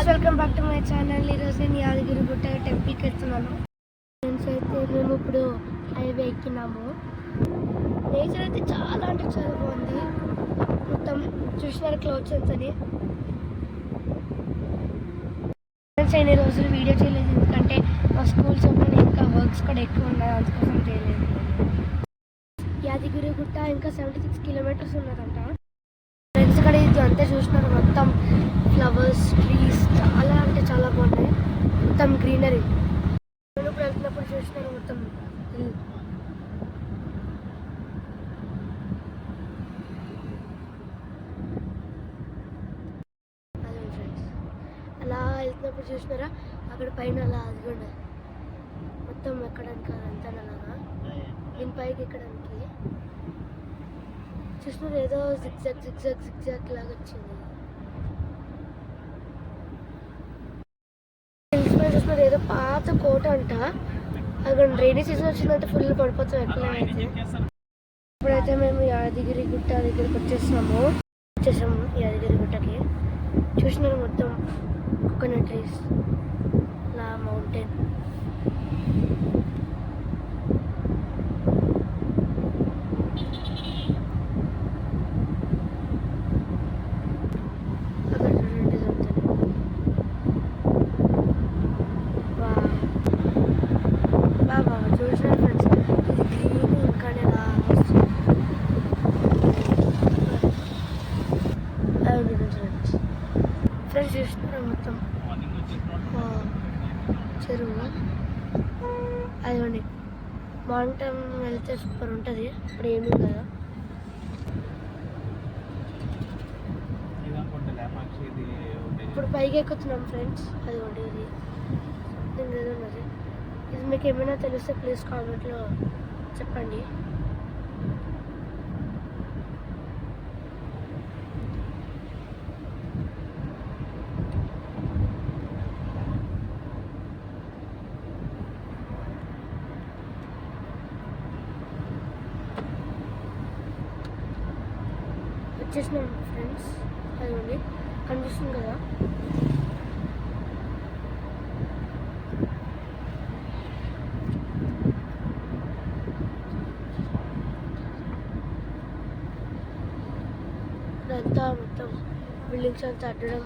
Friends, welcome back to my channel. ఈరోజు నేను యాదగిరిగుట్ట టెంపుల్కి వెళ్తున్నాను. ఫ్రెండ్స్ అయితే మేము ఇప్పుడు హైవే ఎక్కినాము. నేచర్ అయితే చాలా అంటే చాలా బాగుంది. మొత్తం చూసినారు క్లౌడ్స్ అని. ఫ్రెండ్స్ ఎన్ని రోజులు వీడియో చేయలేదు, ఎందుకంటే మా స్కూల్స్ ఓపెన్ ఇంకా వర్క్స్ కూడా ఎక్కువ ఉన్నాయి, అందుకోసం చేయలేదు. యాదగిరిగుట్ట ఇంకా 76 కిలోమీటర్స్ ఉన్నదంట. ఫ్రెండ్స్ ఇక్కడ ఇది అంతా చూసినారు, మొత్తం ఫ్లవర్స్, ట్రీస్ చాలా అంటే చాలా బాగున్నాయి. మొత్తం గ్రీనరీ. నేను ఇప్పుడు వెళ్తున్నప్పుడు చూసినాను మొత్తం అదే ఫ్రెండ్స్. అలా వెళ్తున్నప్పుడు చూసినారా, అక్కడ పైన అలా అది కూడా మొత్తం ఎక్కడానికి అంతా అలాగా దీని పైకి ఎక్కడానికి చూసినారు, ఏదో జిగ్జాగ్ లాగా వచ్చింది. చూసినారు ఏదో పాత కోట అంట. అక్కడ రైనీ సీజన్ వచ్చిందంటే ఫుల్ పడిపోతాం ఎక్కడైతే. ఇప్పుడైతే మేము యాదగిరిగుట్ట దగ్గరికి వచ్చేసాము యాదగిరిగుట్టకి. చూసినారు మొత్తం కోకోనట్ ట్రీస్, లా మౌంటైన్. ఫ్రెండ్స్ చూస్తున్నారు మొత్తం చెరువు. అదిగోండి, మార్నింగ్ టైం వెళ్తే సూపర్ ఉంటుంది. ఇప్పుడు ఏమి కదా, ఇప్పుడు పైకి ఎక్కుతున్నాం ఫ్రెండ్స్. అదిగోండి, ఇది దీని ఏదో ఉన్నది. ఇది మీకు ఏమైనా తెలిస్తే ప్లీజ్ కామెంట్లో చెప్పండి. వచ్చేసినాం ఫ్రెండ్స్. అదిగోండి, కనిపిస్తుంది కదా. ఇదంతా మొత్తం బిల్డింగ్స్ అంతా అడ్డగా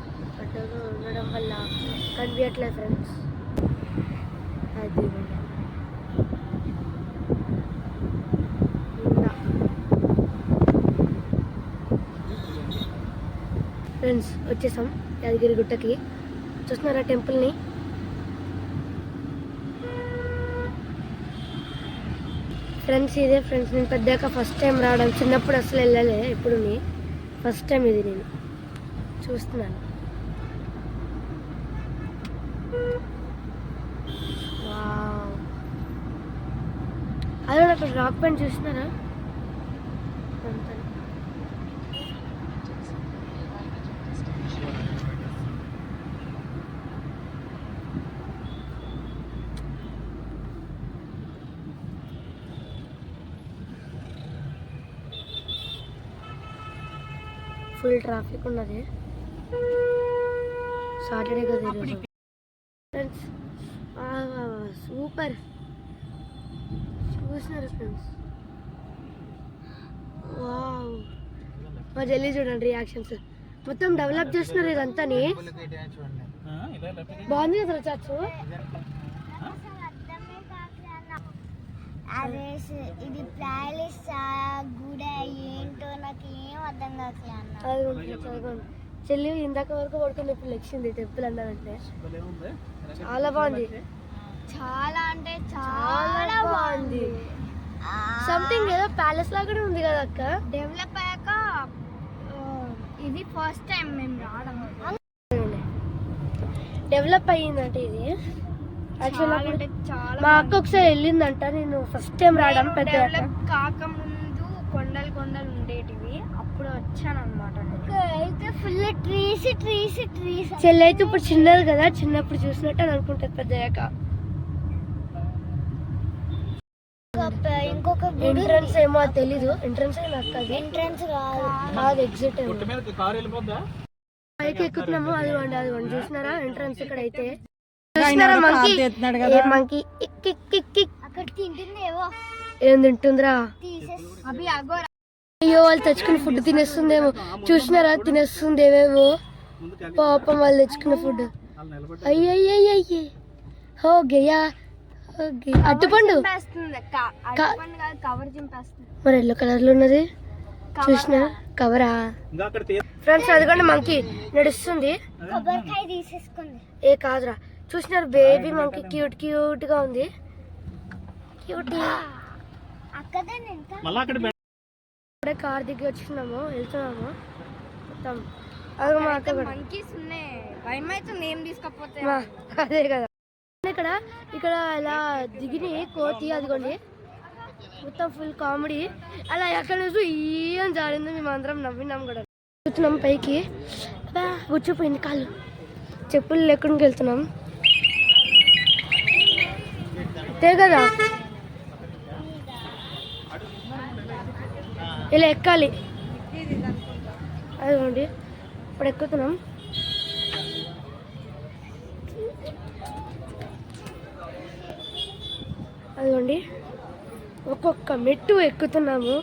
ఉండడం వల్ల కనిపించట్లేదు ఫ్రెండ్స్. అది ఫ్రెండ్స్ వచ్చేసాం యాదగిరిగుట్టకి. చూస్తున్నారా టెంపుల్ని. ఫ్రెండ్స్ ఇదే ఫ్రెండ్స్, నేను పెద్దాక ఫస్ట్ టైం రావడం. చిన్నప్పుడు అసలు వెళ్ళలే, ఇప్పుడు ఫస్ట్ టైం ఇది నేను చూస్తున్నాను. అదే అక్కడ రాక్ పెయింట్ చూస్తున్నారా, ఫుల్ ట్రాఫిక్ ఉన్నది. సాటర్డే కదా ఈరోజు. ఫ్రెండ్స్ సూపర్ చూసినారు ఫ్రెండ్స్. వావ్, మా జల్లి చూడండి రియాక్షన్స్. మొత్తం డెవలప్ చేస్తున్నారు ఇదంతా. బాగుంది కదా చాచు. ఇది ప్యాలెస్ గుడి ఏంటో నాకు ఏం అర్థం కావట్లేదు. చెల్లి ఇందాక వరకు పడుకుని ఇప్పుడు లెక్కింది టెంపుల్ అన్నారంటే. చాలా బాగుంది, చాలా అంటే చాలా బాగుంది. సంథింగ్ ఏదో ప్యాలెస్ లాగానే ఉంది కదా అక్క. డెవలప్ అయ్యాక ఇది ఫస్ట్ టైం మేము రావడం. డెవలప్ అయ్యిందంటే ఇది యాక్చువల్లీ మా అక్క ఒకసారి వెళ్ళిందంట. నేను ఫస్ట్ టైం రావడం. పెద్ద కాకముందు కొండలు ఉండేటివి, అప్పుడు వచ్చాను అనమాట. అయితే ఫుల్ ట్రీస్. చెల్లి అయితే ఇప్పుడు చిన్నది కదా, చిన్నప్పుడు చూసినట్టు అని అనుకుంటుంది. పెద్దయ్యాక ఇంకొక ఎంట్రన్స్ ఏమో తెలీదు. ఎంట్రన్స్ నాకు ఎంట్రన్స్ కాదు, ఎగ్జిట్. పైకి ఎక్కుతున్నాము. అదిగోండి చూసినారా ఎంట్రన్స్ ఇక్కడ అయితే చూసినారా మంకీ మంకీ అక్కడ తింటుందేవో ఏం తింటుందిరా? అవి అగోరా. అయ్యో వాళ్ళు తెచ్చుకున్న ఫుడ్ తినేస్తుందేమో. చూసినారా తినేస్తుంది ఏవేవో. పాపం వాళ్ళు తెచ్చుకున్న ఫుడ్. అయ్యయ్యయ్యే హో గయా అట్టుపండు కవర్ చింపేస్తుంది. మరి ఎల్లో కలర్ లో ఉన్నది చూసిన కవరా ఫ్రెండ్స్. అదిగోండి మంకీ నడుస్తుంది. కొబ్బరికాయ తీసేసుకుంది. ఏ కాదురా చూసినారు బేబీ మంకీ క్యూట్ క్యూట్ గా ఉంది. క్యూటీ ఇప్పుడే కార్ దిగి వచ్చినాము వెళ్తున్నాము మొత్తం. అది మా అక్క మంకీస్ ఉన్నాయి. భయం అవుతుంది ఏం తీసుకపోతే. అదే కదా ఇక్కడ ఇక్కడ ఇలా దిగిని కోతి అదిగోండి మొత్తం ఫుల్ కామెడీ. అలా ఎక్కడ నుంచి ఏం జారిందో మేము అందరం నవ్వినాం కూడా. కూర్చున్నాం పైకి కూర్చోపోయింది కాళ్ళు చెప్పులు లేకుండా వెళ్తున్నాం అంతే కదా. ఇలా ఎక్కాలి అదిగోండి ఇప్పుడు ఎక్కుతున్నాం. అదిగోండి ఒక్కొక్క మెట్టు ఎక్కుతున్నాము.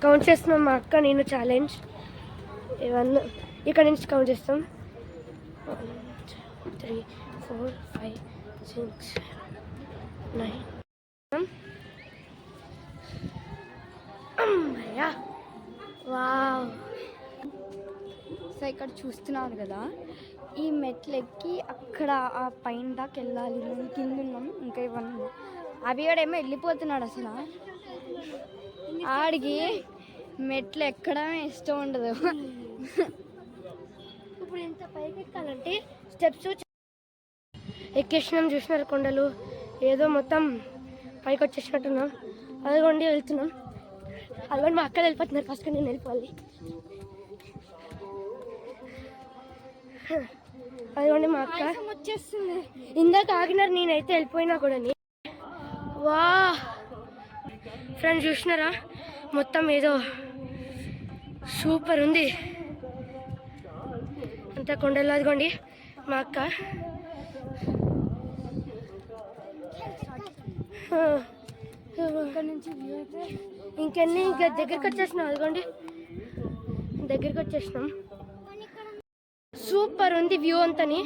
కౌంట్ చేస్తున్నాం మా అక్క నేను ఛాలెంజ్. ఇవన్నీ ఇక్కడ నుంచి కౌంట్ చేస్తాం. 1 2 3 4 5 6 9 అమ్మయ్యా వావ్. సో ఇక్కడ చూస్తున్నాను కదా ఈ మెట్లు ఎక్కి అక్కడ ఆ పైన దాకా వెళ్ళాలి. మేము కింద ఉన్నాం ఇంకా ఇవన్నీ. అవి ఏమో వెళ్ళిపోతున్నాడు అసలు. ఆడికి మెట్లు ఎక్కడమే ఇష్టం ఉండదు. ఇప్పుడు ఇంత పైకి ఎక్కాలంటే స్టెప్స్ ఎక్కేసినాం. చూసినారు కొండలు ఏదో మొత్తం పైకి వచ్చేసినట్టున్నాం. అదిగోండి వెళ్తున్నాం. అదిగోండి మా అక్కడ వెళ్ళిపోతున్నారు. ఫస్ట్ నేను వెళ్ళిపోవాలి. అదిగోండి మా అక్క వచ్చేస్తుంది. ఇందాక ఆగినారు నేనైతే వెళ్ళిపోయినా కూడా. వా ఫ్రెండ్స్ చూసినారా మొత్తం ఏదో సూపర్ ఉంది అంతా కొండలు. అదిగోండి మా అక్క ఇక్కడ నుంచి వ్యూ అయితే ఇంకెన్ని ఇంకా దగ్గరికి వచ్చేసినాం. అదిగోండి దగ్గరికి వచ్చేసినాం. సూపర్ ఉంది వ్యూ అంతని.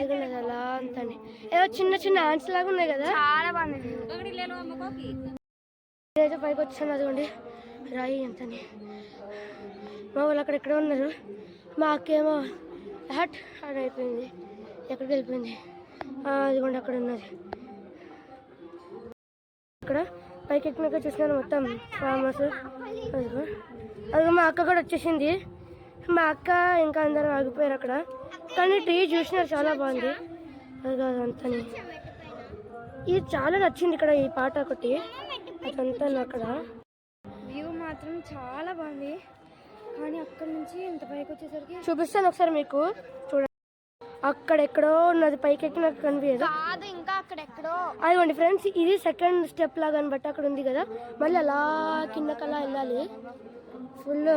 అదిగోండి అలా అంతని ఏదో చిన్న చిన్న యాంట్స్ లాగా ఉన్నాయి కదా. చాలా బాగుంది. ఏదో పైకి వచ్చాను. అదిగోండి రాయి అంతని. మా వాళ్ళు అక్కడెక్కడ ఉన్నారు. మా అక్కేమో హట్ హట్ అయిపోయింది. ఎక్కడికి వెళ్ళిపోయింది. అదిగోండి అక్కడ ఉన్నది. అక్కడ పైకి ఎక్కినాక చూసినాను మొత్తం ఫేమస్. అదిగో మా అక్క కూడా వచ్చేసింది. మా అక్క ఇంకా అందరూ ఆగిపోయారు అక్కడ. కానీ ట్రీ చూసినారు చాలా బాగుంది. అది కాదు అంతని ఇది చాలా నచ్చింది ఇక్కడ ఈ పాట ఒకటి. అదంతా అక్కడ వ్యూ మాత్రం చాలా బాగుంది. కానీ అక్కడ నుంచి ఇంత పైకి వచ్చేసరికి చూపిస్తాను ఒకసారి మీకు చూడండి. అక్కడెక్కడో ఉన్నది పైకి ఎక్కిన కనిపించదు. కాదు ఇంకా అక్కడెక్కడో. అదిగోండి ఫ్రెండ్స్ ఇది సెకండ్ స్టెప్ లాగా అనబట్టి అక్కడ ఉంది కదా. మళ్ళీ అలా కిందకలా వెళ్ళాలి. ఫుల్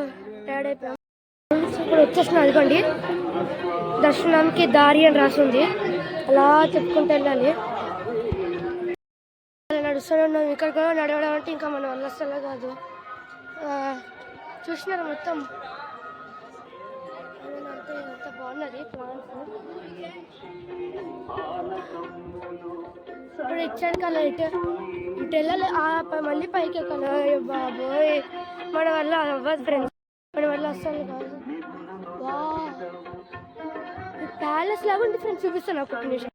టైర్డ్ అయిపోయాం. ఇప్పుడు వచ్చేసిన అదిగోండి దర్శనానికి దారి అని రాసింది. అలా చెప్పుకుంటూ వెళ్ళాలి. అలా నడుస్తూనే ఉన్నాం. ఇక్కడ కూడా నడవడం అంటే ఇంకా మన వల్ల అసలు కాదు. చూసినారు మొత్తం ఎంత బాగున్నది ప్లాంట్స్. ఇప్పుడు ఇచ్చాను కదా ఇటు వెళ్ళాలి. మళ్ళీ పైకి ఎక్కాలి. బాబోయ్ మన వల్ల అవ్వదు ఫ్రెండ్స్. మన వల్ల అస్సలు కాదు. ప్యాలెస్ లాగా ఉంది ఫ్రెండ్స్. చూపిస్తాను ఒక నిమిషం.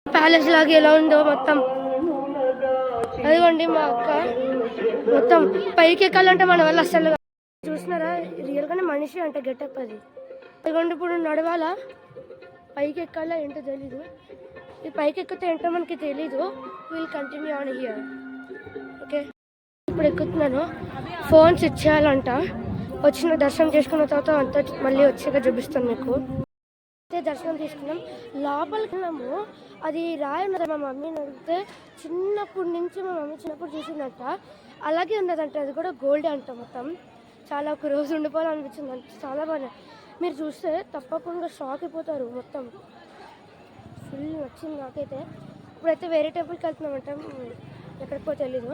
ప్యాలెస్ లాగా ఎలా ఉందో మొత్తం. అదిగోండి మా అక్క మొత్తం పైకి ఎక్కాలంటే మన వల్ల అస్సలు చూసినారా రియల్గానే మనిషి అంటే గెటప్ అది. అదిగోండి ఇప్పుడు నడవాలా పైకి ఎక్కాలా ఏంటో తెలీదు. ఈ పైకి ఎక్కితే ఏంటో మనకి తెలీదు. Will continue on here. Okay ఇప్పుడు ఎక్కుతున్నాను. ఫోన్స్ ఇచ్చేయాలంట. వచ్చిన దర్శనం చేసుకున్న తర్వాత అంతా మళ్ళీ వచ్చాక చూపిస్తాను మీకు. అయితే దర్శనం తీసుకున్నాం. లోపలికి వెళ్ళాము. అది రాయి ఉన్నది. మా మమ్మీని అడిగితే చిన్నప్పటి నుంచి మా మమ్మీ చిన్నప్పుడు చూసిందంట. అలాగే ఉన్నదంట. అది కూడా గోల్డ్ అంట మొత్తం. చాలా ఒక రోజు ఉండిపోవాలనిపించింది అంట. చాలా బాగుంది. మీరు చూస్తే తప్పకుండా షాక్ అయిపోతారు. మొత్తం ఫుల్ నచ్చింది నాకైతే. ఇప్పుడైతే వేరే టెంపుల్కి వెళ్తున్నామంట, ఎక్కడికో తెలీదు.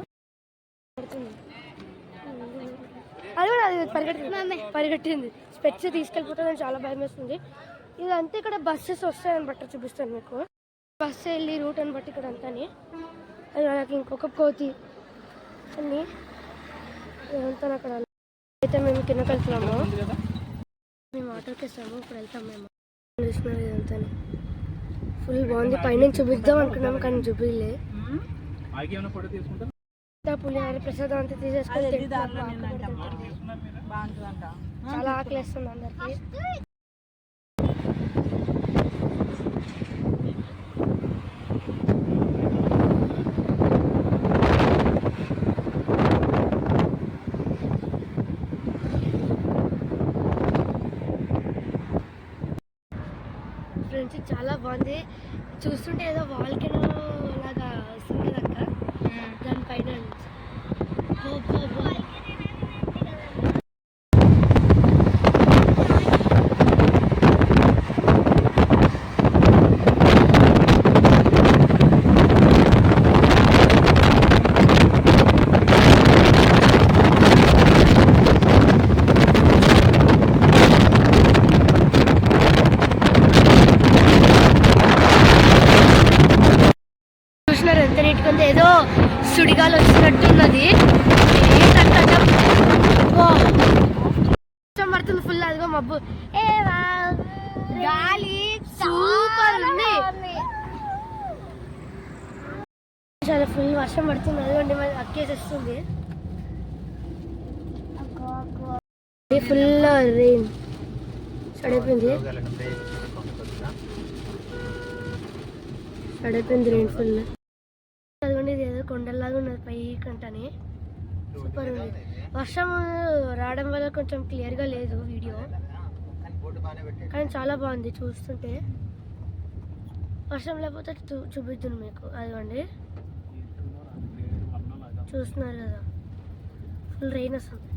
పడుతుంది అది కూడా, అది పరిగెట్టింది. స్పెట్స్ తీసుకెళ్ళిపోతుందని చాలా భయం వేస్తుంది. ఇదంతా ఇక్కడ బస్సెస్ వస్తాయని బట్టి చూపిస్తాను మీకు. బస్సు వెళ్ళి రూట్ అని బట్టి ఇక్కడ అంతా. అది నాకు ఇంకొక కోతి అన్నీ ఇదంతా అక్కడ. అయితే మేము కిందకి వెళ్తున్నాము, మేము ఆటోకి వేస్తాము, ఇప్పుడు వెళ్తాం మేము. చూసినారు ఇదంతా ఫుల్ బాగుంది. పైన చూపిద్దాం అనుకున్నాము కానీ చూపిలే. పులిహార ప్రసాదం అంతా తీసేసుకొని చాలా ఆకలి వేస్తుంది అందరికి. ఫ్రెండ్స్ చాలా బాగుంది. చూస్తుంటే ఏదో వాల్కెనో లాగా వస్తుంది కదక్క, దానిపైన ఎంత నీట్గా ఏదో సుడిగాలు వచ్చినట్టున్నది. పడుతుంది ఫుల్. అదిగో మబ్బు, గాలి సూపర్ ఉంది. చాలా ఫుల్ వర్షం పడుతుంది. అదిగోండి మరి అక్కేసి వస్తుంది. ఫుల్ రెయిన్ సడైపోయింది రెయిన్ ఫుల్. అదిగోండి ఇది ఏదో కొండల్లాగా ఉన్నది పైకంటని. సూపర్ ఉంది. వర్షం రావడం వల్ల కొంచెం క్లియర్గా లేదు వీడియో, కానీ చాలా బాగుంది చూస్తుంటే. వర్షం లేకపోతే చూపిద్దాను మీకు. అదిగోండి చూస్తున్నారు కదా, ఫుల్ రెయిన్ వస్తుంది.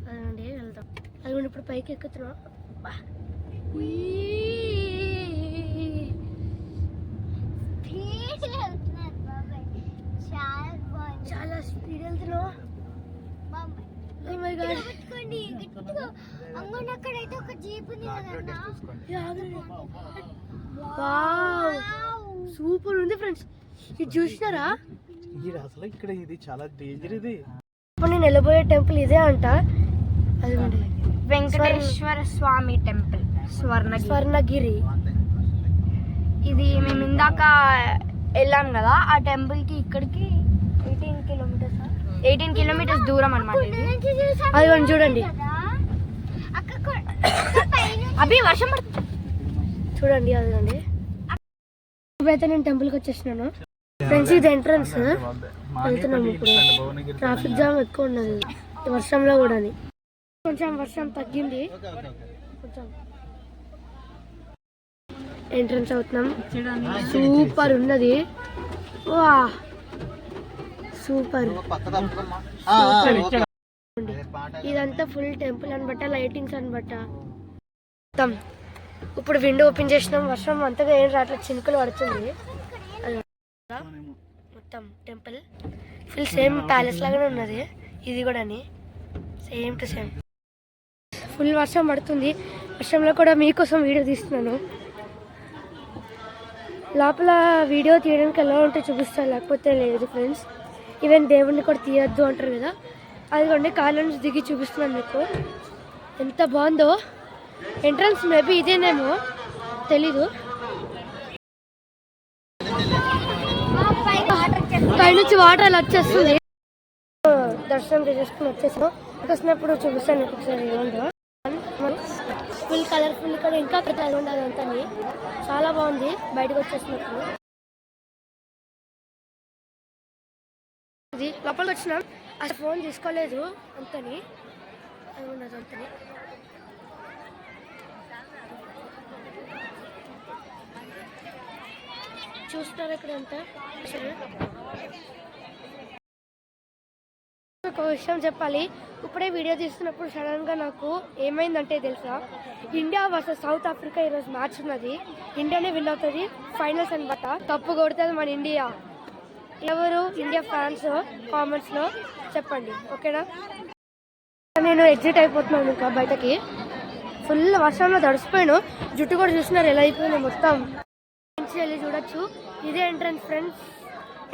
అదిగోండి వెళ్దాం. అదిగోండి ఇప్పుడు పైకి ఎక్కుతున్నాం. చాలా స్పీడ్ వెళ్తున్నావు. సూపర్ ఉంది ఫ్రెండ్స్. ఇది చూసినారా? అసలు ఇక్కడ ఇది చాలా డేంజర్. ఇది నేను వెళ్ళబోయే టెంపుల్ ఇదే అంట. అదిగోండి వెంకటేశ్వర స్వామి టెంపుల్, స్వర్ణగిరి. ఇది మేము ఇందాక వెళ్ళాం కదా ఆ టెంపుల్కి, ఇక్కడికి 18 కిలోమీటర్స్ దూరం అనమాట. అది చూడండి, అభి వర్షం పడుతుంది చూడండి. అదిగోండి ఇప్పుడైతే నేను టెంపుల్కి వచ్చేసినాను ఫ్రెండ్స్. ఇది ఎంట్రన్స్. వెళ్తున్నాము ఇప్పుడు. ట్రాఫిక్ జామ్ ఎక్కువ ఉన్నది వర్షంలో కూడా. కొంచెం వర్షం తగ్గింది, కొంచెం ఎంట్రన్స్ అవుతున్నాం. సూపర్ ఉన్నది. వా సూపర్. ఇదంతా ఫుల్ టెంపుల్ అనమాట, లైటింగ్స్ అనమాట మొత్తం. ఇప్పుడు విండో ఓపెన్ చేసినాం. వర్షం అంతగా ఏం రావట్లేదు, చినుకలు పడుతుంది. మొత్తం టెంపుల్ ఫుల్ సేమ్ ప్యాలెస్ లాగానే ఉన్నది ఇది కూడా, సేమ్ టు సేమ్. ఫుల్ వర్షం పడుతుంది. వర్షంలో కూడా మీకోసం వీడియో తీస్తున్నాను. లోపల వీడియో తీయడానికి ఎలా ఉంటే చూపిస్తాను, లేకపోతే లేదు ఫ్రెండ్స్. ఈవెన్ దేవుడిని కూడా తీయొద్దు అంటారు కదా, అదిగోండి కాళ్ళ నుంచి దిగి చూపిస్తున్నాను మీకు. ఎంత బాగుందో. ఎంట్రన్స్ మేబీ ఇదేనేమో తెలీదు. పైనుంచి వాటర్ అలా వచ్చేస్తుంది. దర్శనం చేసుకుని వచ్చేసాం. వచ్చినప్పుడు చూపిస్తాను మీకు ఒకసారి. ఏముందో ఫుల్ కలర్ఫుల్. ఇక్కడ ఇంకా పెద్దగా ఉండదు అంతా, చాలా బాగుంది. బయటకు వచ్చేసినప్పుడు ఇది లోపలికి వచ్చినాం. అసలు ఫోన్ తీసుకోలేదు అంతని, అది ఉండదు అంతని. చూస్తున్నారు ఇక్కడ అంతా. ఒక విషయం చెప్పాలి. ఇప్పుడే వీడియో తీస్తున్నప్పుడు సడన్గా నాకు ఏమైందంటే తెలుసా, ఇండియా వర్సెస్ సౌత్ ఆఫ్రికా ఈరోజు మ్యాచ్ ఉన్నది. ఇండియానే విన్ అవుతుంది, ఫైనల్స్ అనమాట. తప్పు కొడుతుంది మన ఇండియా. ఎవరు ఇండియా ఫ్యాన్స్ కామెంట్స్లో చెప్పండి, ఓకేనా? నేను ఎగ్జిట్ అయిపోతున్నాను ఇంకా బయటకి. ఫుల్ వర్షంలో తడిసిపోయాను, జుట్టు కూడా చూసినారు ఎలా అయిపోయింది మొత్తం. నుంచి వెళ్ళి చూడొచ్చు. ఇదే ఎంట్రన్స్ ఫ్రెండ్స్.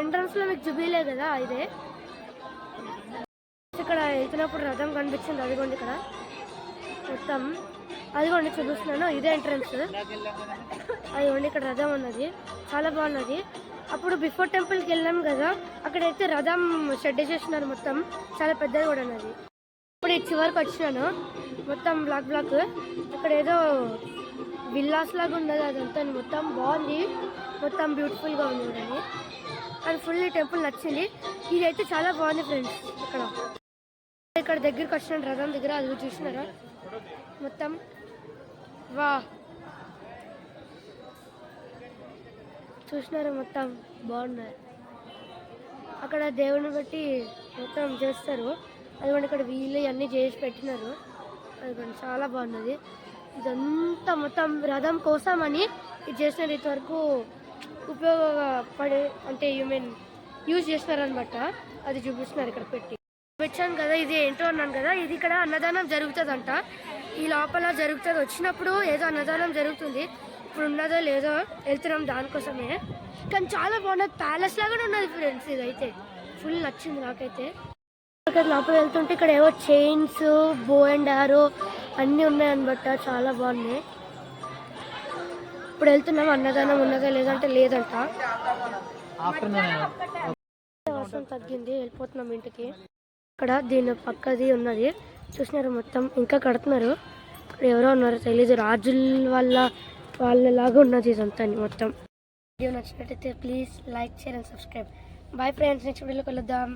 ఎంట్రన్స్లో మీకు చూపించలే కదా, ఇదే. ఇక్కడ వెళ్తున్నప్పుడు రథం కనిపించింది, అదిగోండి ఇక్కడ మొత్తం. అదిగోండి చూపిస్తున్నాను, ఇదే ఎంట్రన్స్. అదిగోండి ఇక్కడ రథం ఉన్నది, చాలా బాగున్నది. అప్పుడు బిఫోర్ టెంపుల్కి వెళ్ళాం కదా, అక్కడైతే రథం షెడ్ చేస్తున్నారు మొత్తం, చాలా పెద్దది కూడా ఉన్నది. ఇప్పుడు ఈ చివరికి వచ్చినాను, మొత్తం బ్లాక్. ఇక్కడ ఏదో విల్లాస్ లాగా ఉన్నది, అదంతా మొత్తం బాగుంది, మొత్తం బ్యూటిఫుల్గా ఉంది చూడండి. కానీ ఫుల్ ఈ టెంపుల్ నచ్చింది. ఇదైతే చాలా బాగుంది ఫ్రెండ్స్. ఇక్కడ దగ్గరికి వచ్చిన రథం దగ్గర అది చూసినారా మొత్తం. వా చూసినారా మొత్తం బాగున్నాయి. అక్కడ దేవుని బట్టి మొత్తం చేస్తారు. అదిగోండి ఇక్కడ వీళ్ళు అన్నీ చేసి పెట్టినారు. అదిగోండి చాలా బాగున్నది. ఇదంతా మొత్తం రథం కోసమని ఇది చేసినారు. ఇంతవరకు ఉపయోగపడే అంటే యూజ్ చేస్తున్నారనమాట. అది చూపిస్తున్నారు ఇక్కడ పెట్టి. వచ్చాను కదా, ఇది ఏంటో అన్నాను కదా, ఇది ఇక్కడ అన్నదానం జరుగుతుందంట. ఈ లోపల జరుగుతుంది, వచ్చినప్పుడు ఏదో అన్నదానం జరుగుతుంది. ఇప్పుడు ఉన్నదో లేదో వెళ్తున్నాం దానికోసమే. కానీ చాలా బాగున్నది, ప్యాలెస్ లాగానే ఉన్నది ఫ్రెండ్స్. ఇదైతే ఫుల్ నచ్చింది నాకైతే. ఇక్కడ లోపల వెళ్తుంటే ఇక్కడ ఏవో చైన్స్, బో అండ్ ఆరో అన్నీ ఉన్నాయన్నమాట, చాలా బాగున్నాయి. ఇప్పుడు వెళ్తున్నాం, అన్నదానం ఉన్నదా లేదంటే లేదంట. వర్షం తగ్గింది, వెళ్ళిపోతున్నాం ఇంటికి. ఇక్కడ దీని పక్కది ఉన్నది చూసినారు మొత్తం, ఇంకా కడుతున్నారు. ఇక్కడ ఎవరో ఉన్నారో తెలీదు, రాజుల వాళ్ళలాగా ఉన్నది ఇదంతా మొత్తం. వీడియో నచ్చినట్టయితే please like, share and subscribe. Bye friends, next వీడియోలో కలుద్దాం.